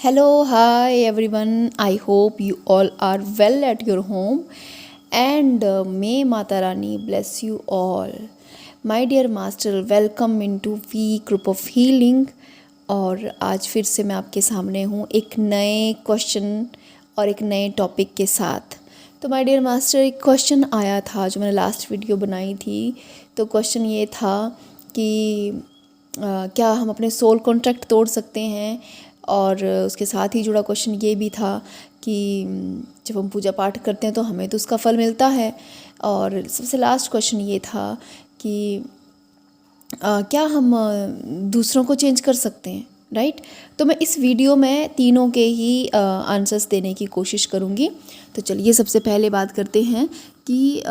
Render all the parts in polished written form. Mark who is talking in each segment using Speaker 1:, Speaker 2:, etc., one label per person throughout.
Speaker 1: Hello, hi everyone. I hope you all are well at your home and may Mata Rani bless you all. My dear master, welcome into V Group of Healing. और आज फिर से मैं आपके सामने हूँ एक नए क्वेश्चन और एक नए टॉपिक के साथ। तो माय डियर मास्टर, एक क्वेश्चन आया था जो मैंने लास्ट वीडियो बनाई थी। तो क्वेश्चन ये था कि क्या हम अपने सोल कॉन्ट्रैक्ट तोड़ सकते हैं, और उसके साथ ही जुड़ा क्वेश्चन ये भी था कि जब हम पूजा पाठ करते हैं तो हमें तो उसका फल मिलता है। और सबसे लास्ट क्वेश्चन ये था कि क्या हम दूसरों को चेंज कर सकते हैं, राइट। तो मैं इस वीडियो में तीनों के ही आंसर्स देने की कोशिश करूँगी। तो चलिए सबसे पहले बात करते हैं कि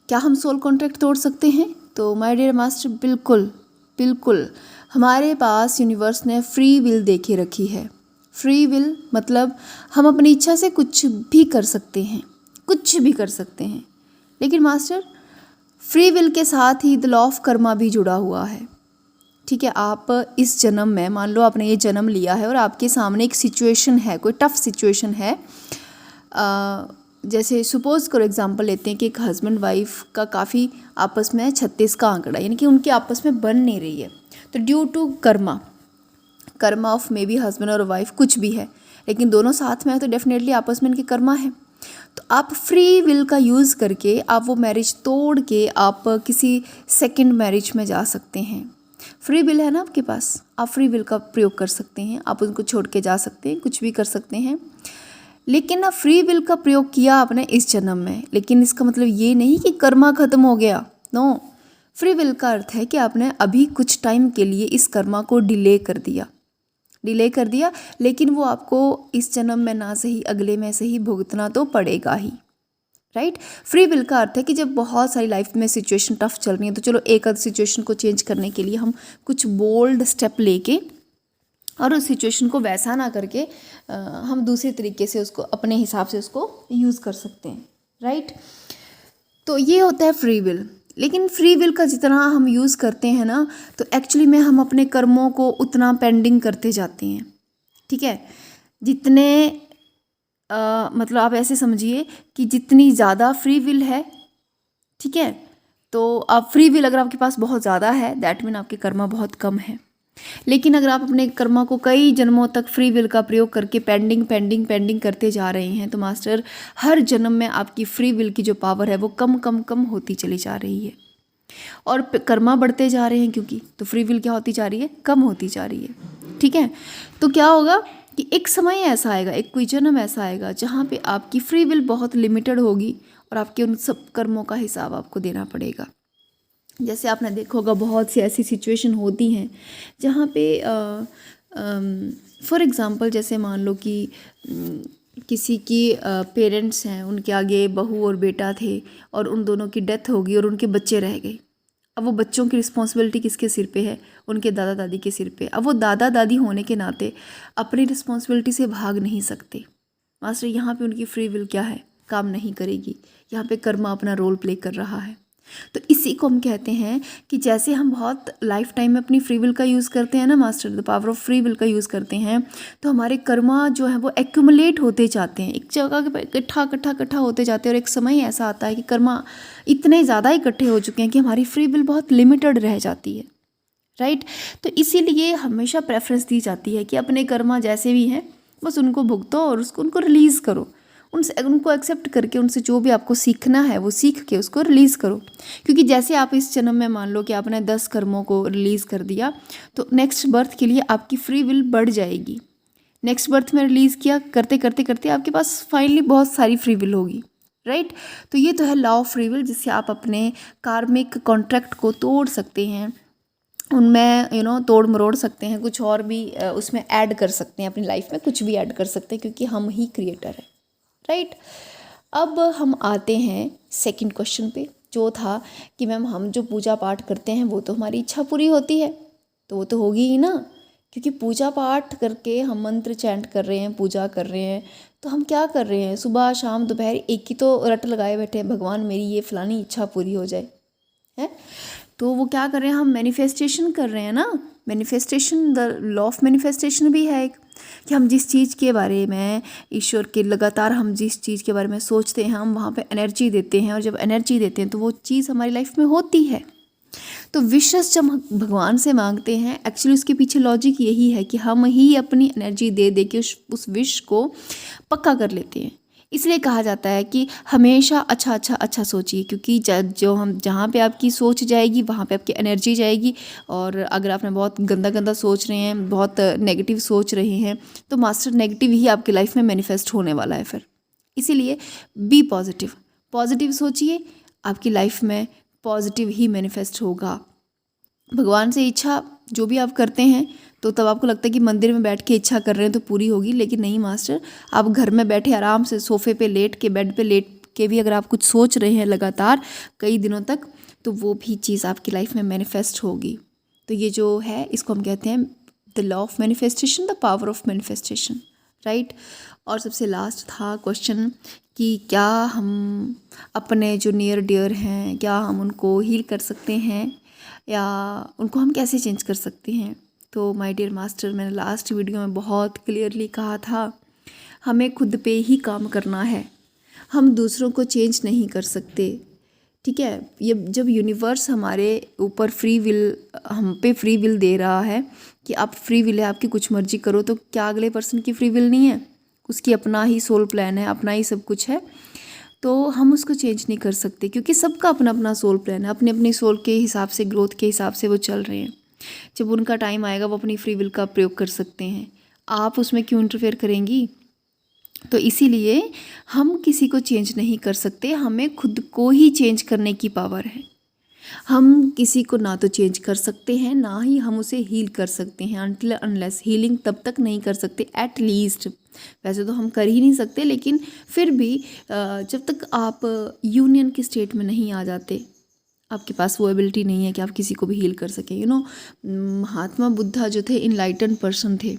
Speaker 1: क्या हम सोल कॉन्ट्रैक्ट तोड़ सकते हैं। तो माय डियर मास्टर, बिल्कुल बिल्कुल हमारे पास यूनिवर्स ने फ्री विल दे के रखी है। फ्री विल मतलब हम अपनी इच्छा से कुछ भी कर सकते हैं, कुछ भी कर सकते हैं। लेकिन मास्टर, फ्री विल के साथ ही द लॉ ऑफ कर्मा भी जुड़ा हुआ है। ठीक है, आप इस जन्म में, मान लो आपने ये जन्म लिया है और आपके सामने एक सिचुएशन है, कोई टफ सिचुएशन है। जैसे सपोज़ करो, एग्जांपल लेते हैं कि एक हस्बैंड वाइफ का काफ़ी आपस में 36 का आंकड़ा, यानी कि उनकी आपस में बन नहीं रही है। तो ड्यू टू कर्मा ऑफ मे बी हस्बैंड और वाइफ कुछ भी है, लेकिन दोनों साथ में है तो डेफिनेटली आपस में इनके कर्मा है। तो आप फ्री विल का यूज़ करके आप वो मैरिज तोड़ के आप किसी सेकंड मैरिज में जा सकते हैं। फ्री विल है ना आपके पास, आप फ्री विल का प्रयोग कर सकते हैं, आप उनको छोड़ के जा सकते हैं, कुछ भी कर सकते हैं। लेकिन ना फ्री विल का प्रयोग किया आपने इस जन्म में, लेकिन इसका मतलब ये नहीं कि कर्मा खत्म हो गया। नो, फ्री विल का अर्थ है कि आपने अभी कुछ टाइम के लिए इस कर्मा को डिले कर दिया, लेकिन वो आपको इस जन्म में ना सही अगले में सही भुगतना तो पड़ेगा ही, राइट। फ्री विल का अर्थ है कि जब बहुत सारी लाइफ में सिचुएशन टफ चल रही है तो चलो एक आध सिचुएशन को चेंज करने के लिए हम कुछ बोल्ड स्टेप लेके, और उस सिचुएशन को वैसा ना करके हम दूसरे तरीके से उसको अपने हिसाब से उसको यूज़ कर सकते हैं, राइट। तो ये होता है फ्री विल। लेकिन फ्री विल का जितना हम यूज़ करते हैं ना, तो एक्चुअली में हम अपने कर्मों को उतना पेंडिंग करते जाते हैं। ठीक है, जितने मतलब आप ऐसे समझिए कि जितनी ज़्यादा फ्री विल है, ठीक है, तो आप फ्री विल अगर आपके पास बहुत ज़्यादा है, दैट मीन आपके कर्मा बहुत कम है। लेकिन अगर आप अपने कर्मा को कई जन्मों तक फ्री विल का प्रयोग करके पेंडिंग करते जा रहे हैं, तो मास्टर हर जन्म में आपकी फ्री विल की जो पावर है वो कम होती चली जा रही है, और कर्मा बढ़ते जा रहे हैं, क्योंकि तो फ्री विल क्या होती जा रही है, कम होती जा रही है। ठीक है, तो क्या होगा कि एक समय ऐसा आएगा, एक कोई जन्म ऐसा आएगा जहाँ पे आपकी फ्री विल बहुत लिमिटेड होगी और आपके उन सब कर्मों का हिसाब आपको देना पड़ेगा। जैसे आपने देखा होगा बहुत सी ऐसी सिचुएशन होती हैं जहाँ पे फॉर एग्ज़ाम्पल जैसे मान लो कि किसी की पेरेंट्स हैं, उनके आगे बहू और बेटा थे और उन दोनों की डेथ हो गई और उनके बच्चे रह गए। अब वो बच्चों की रिस्पॉन्सिबिलिटी किसके सिर पे है, उनके दादा दादी के सिर पे। अब वो दादा दादी होने के नाते अपनी रिस्पॉन्सिबिलिटी से भाग नहीं सकते। मास्टर, यहाँ पे उनकी फ्री विल क्या है, काम नहीं करेगी। यहाँ पे कर्मा अपना रोल प्ले कर रहा है। तो इसी को हम कहते हैं कि जैसे हम बहुत लाइफ टाइम में अपनी फ्री विल का यूज़ करते हैं ना master, the power of free will का यूज़ करते हैं, तो हमारे कर्मा जो है वो एक्यूमुलेट होते जाते हैं, एक जगह पे इकट्ठा होते जाते हैं। और एक समय ऐसा आता है कि कर्मा इतने ज़्यादा इकट्ठे हो चुके हैं कि हमारी फ्री विल बहुत लिमिटेड रह जाती है, राइट। तो इसीलिए हमेशा प्रेफरेंस दी जाती है कि अपने कर्मा जैसे भी हैं बस उनको भुगतो और उनको रिलीज़ करो, उनको एक्सेप्ट करके उनसे जो भी आपको सीखना है वो सीख के उसको रिलीज़ करो। क्योंकि जैसे आप इस जन्म में मान लो कि आपने 10 कर्मों को रिलीज़ कर दिया, तो नेक्स्ट बर्थ के लिए आपकी फ्री विल बढ़ जाएगी। नेक्स्ट बर्थ में रिलीज़ किया करते आपके पास फाइनली बहुत सारी फ्री विल होगी, राइट। तो ये तो है लॉ ऑफ फ्री विल, जिससे आप अपने कार्मिक कॉन्ट्रैक्ट को तोड़ सकते हैं, उनमें तोड़ मरोड़ सकते हैं, कुछ और भी उसमें ऐड कर सकते हैं, अपनी लाइफ में कुछ भी ऐड कर सकते हैं, क्योंकि हम ही क्रिएटर हैं, राइट। अब हम आते हैं सेकंड क्वेश्चन पे, जो था कि मैम हम जो पूजा पाठ करते हैं वो तो हमारी इच्छा पूरी होती है, तो वो तो होगी ही ना, क्योंकि पूजा पाठ करके हम मंत्र चैंट कर रहे हैं, पूजा कर रहे हैं, तो हम क्या कर रहे हैं, सुबह शाम दोपहर एक ही तो रट लगाए बैठे हैं, भगवान मेरी ये फलानी इच्छा पूरी हो जाए, है। तो वो क्या कर रहे हैं, हम मैनिफेस्टेशन कर रहे हैं ना। Manifestation, the law of manifestation भी है एक, कि हम जिस चीज़ के बारे में ईश्वर के लगातार हम जिस चीज़ के बारे में सोचते हैं हम वहाँ पे एनर्जी देते हैं, और जब एनर्जी देते हैं तो वो चीज़ हमारी लाइफ में होती है। तो विशेष जब हम भगवान से मांगते हैं, एक्चुअली उसके पीछे लॉजिक यही है कि हम ही अपनी एनर्जी दे दे के उस विश को पक्का कर लेते हैं। इसलिए कहा जाता है कि हमेशा अच्छा सोचिए, क्योंकि जो हम जहाँ पे आपकी सोच जाएगी वहाँ पे आपकी एनर्जी जाएगी। और अगर आपने बहुत गंदा सोच रहे हैं, बहुत नेगेटिव सोच रहे हैं, तो मास्टर नेगेटिव ही आपकी लाइफ में मैनिफेस्ट होने वाला है फिर। इसीलिए बी पॉजिटिव सोचिए, आपकी लाइफ में पॉजिटिव ही मैनिफेस्ट होगा। भगवान से इच्छा जो भी आप करते हैं तो तब आपको लगता है कि मंदिर में बैठ के इच्छा कर रहे हैं तो पूरी होगी, लेकिन नहीं मास्टर, आप घर में बैठे आराम से सोफे पे लेट के, बेड पे लेट के भी अगर आप कुछ सोच रहे हैं लगातार कई दिनों तक, तो वो भी चीज़ आपकी लाइफ में मैनिफेस्ट होगी। तो ये जो है इसको हम कहते हैं the law of manifestation, the power of manifestation, right. और सबसे लास्ट था क्वेश्चन कि क्या हम अपने जो नियर डियर हैं, क्या हम उनको हील कर सकते हैं या उनको हम कैसे चेंज कर सकते हैं। तो माय डियर मास्टर, मैंने लास्ट वीडियो में बहुत क्लियरली कहा था, हमें खुद पे ही काम करना है, हम दूसरों को चेंज नहीं कर सकते, ठीक है। ये जब यूनिवर्स हमारे ऊपर फ्री विल, हम पे फ्री विल दे रहा है कि आप फ्री विल है, आपकी कुछ मर्जी करो, तो क्या अगले पर्सन की फ्री विल नहीं है? उसकी अपना ही सोल प्लान है, अपना ही सब कुछ है, तो हम उसको चेंज नहीं कर सकते, क्योंकि सबका अपना अपना सोल प्लान है, अपने अपनी सोल के हिसाब से, ग्रोथ के हिसाब से वो चल रहे हैं। जब उनका टाइम आएगा वो अपनी फ्री विल का प्रयोग कर सकते हैं, आप उसमें क्यों इंटरफेयर करेंगी? तो इसीलिए हम किसी को चेंज नहीं कर सकते, हमें खुद को ही चेंज करने की पावर है। हम किसी को ना तो चेंज कर सकते हैं, ना ही हम उसे हील कर सकते हैं। अनटिल अनलेस, हीलिंग तब तक नहीं कर सकते एट लीस्ट, वैसे तो हम कर ही नहीं सकते, लेकिन फिर भी जब तक आप यूनियन की स्टेट में नहीं आ जाते, आपके पास वो एबिलिटी नहीं है कि आप किसी को भी हील कर सकें। महात्मा बुद्धा जो थे इनलाइटन पर्सन थे,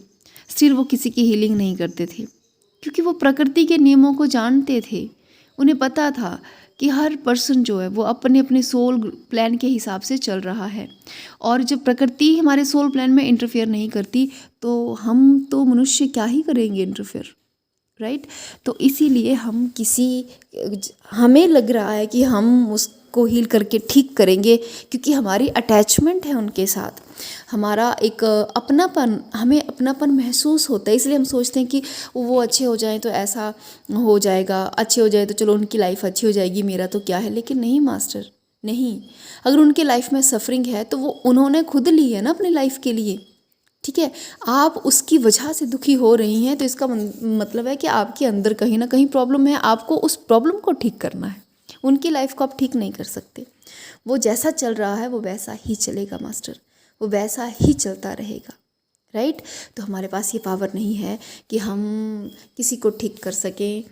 Speaker 1: स्टिल वो किसी की हीलिंग नहीं करते थे, क्योंकि वो प्रकृति के नियमों को जानते थे। उन्हें पता था कि हर पर्सन जो है वो अपने अपने सोल प्लान के हिसाब से चल रहा है, और जब प्रकृति हमारे सोल प्लान में इंटरफेयर नहीं करती तो हम तो मनुष्य क्या ही करेंगे इंटरफेयर, राइट। तो इसीलिए हमें लग रहा है कि हम उसको हील करके ठीक करेंगे, क्योंकि हमारी अटैचमेंट है उनके साथ, हमारा एक अपनापन, हमें अपनापन महसूस होता है, इसलिए हम सोचते हैं कि वो अच्छे हो जाएं तो ऐसा हो जाएगा, अच्छे हो जाए तो चलो उनकी लाइफ अच्छी हो जाएगी, मेरा तो क्या है। लेकिन नहीं मास्टर, नहीं, अगर उनके लाइफ में सफरिंग है तो वो उन्होंने खुद ली है ना अपनी लाइफ के लिए, ठीक है। आप उसकी वजह से दुखी हो रही हैं, तो इसका मतलब है कि आपके अंदर कहीं ना कहीं प्रॉब्लम है, आपको उस प्रॉब्लम को ठीक करना है। उनकी लाइफ को आप ठीक नहीं कर सकते, वो जैसा चल रहा है वो वैसा ही चलेगा मास्टर, वो वैसा ही चलता रहेगा, राइट। तो हमारे पास ये पावर नहीं है कि हम किसी को ठीक कर सकें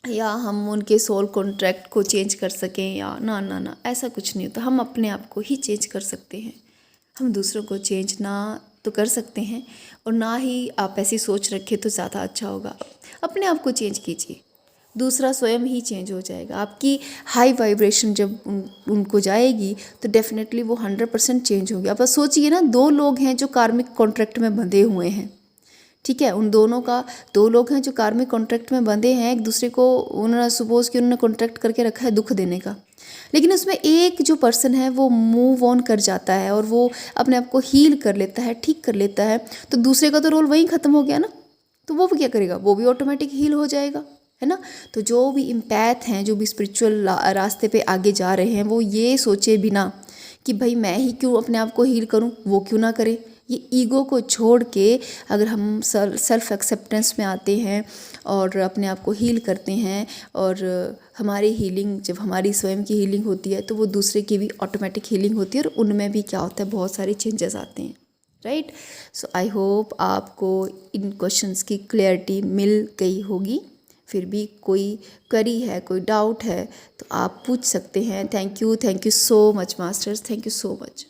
Speaker 1: या हम उनके सोल कॉन्ट्रैक्ट को चेंज कर सकें, या ना, ऐसा कुछ नहीं होता। हम अपने आप को ही चेंज कर सकते हैं, हम दूसरों को चेंज ना तो कर सकते हैं, और ना ही आप ऐसी सोच रखें तो ज़्यादा अच्छा होगा। अपने आप को चेंज कीजिए, दूसरा स्वयं ही चेंज हो जाएगा। आपकी हाई वाइब्रेशन जब उनको जाएगी तो डेफिनेटली वो 100% चेंज होगी। आप बस सोचिए ना, दो लोग हैं जो कार्मिक कॉन्ट्रैक्ट में बंधे हुए हैं, ठीक है। उन दोनों का, दो लोग हैं जो कार्मिक कॉन्ट्रैक्ट में बंधे हैं, एक दूसरे को उन्होंने सपोज कि उन्होंने कॉन्ट्रैक्ट करके रखा है दुख देने का, लेकिन उसमें एक जो पर्सन है वो मूव ऑन कर जाता है और वो अपने आप को हील कर लेता है, ठीक कर लेता है, तो दूसरे का तो रोल वहीं ख़त्म हो गया ना, तो वो क्या करेगा, वो भी ऑटोमेटिक हील हो जाएगा, है ना। तो जो भी इम्पैथ हैं, जो भी स्पिरिचुअल रास्ते पे आगे जा रहे हैं, वो ये सोचे बिना कि भाई मैं ही क्यों अपने आप को हील करूं, वो क्यों ना करे, ये ईगो को छोड़ के अगर हम सेल्फ एक्सेप्टेंस में आते हैं और अपने आप को हील करते हैं, और हमारी हीलिंग, जब हमारी स्वयं की हीलिंग होती है तो वो दूसरे की भी ऑटोमेटिक हीलिंग होती है, और उनमें भी क्या होता है, बहुत सारे चेंजेस आते हैं, राइट। सो आई होप आपको इन क्वेश्चंस की क्लैरिटी मिल गई होगी। फिर भी कोई क्वेरी है, कोई डाउट है तो आप पूछ सकते हैं। Thank you so much masters, thank you so much.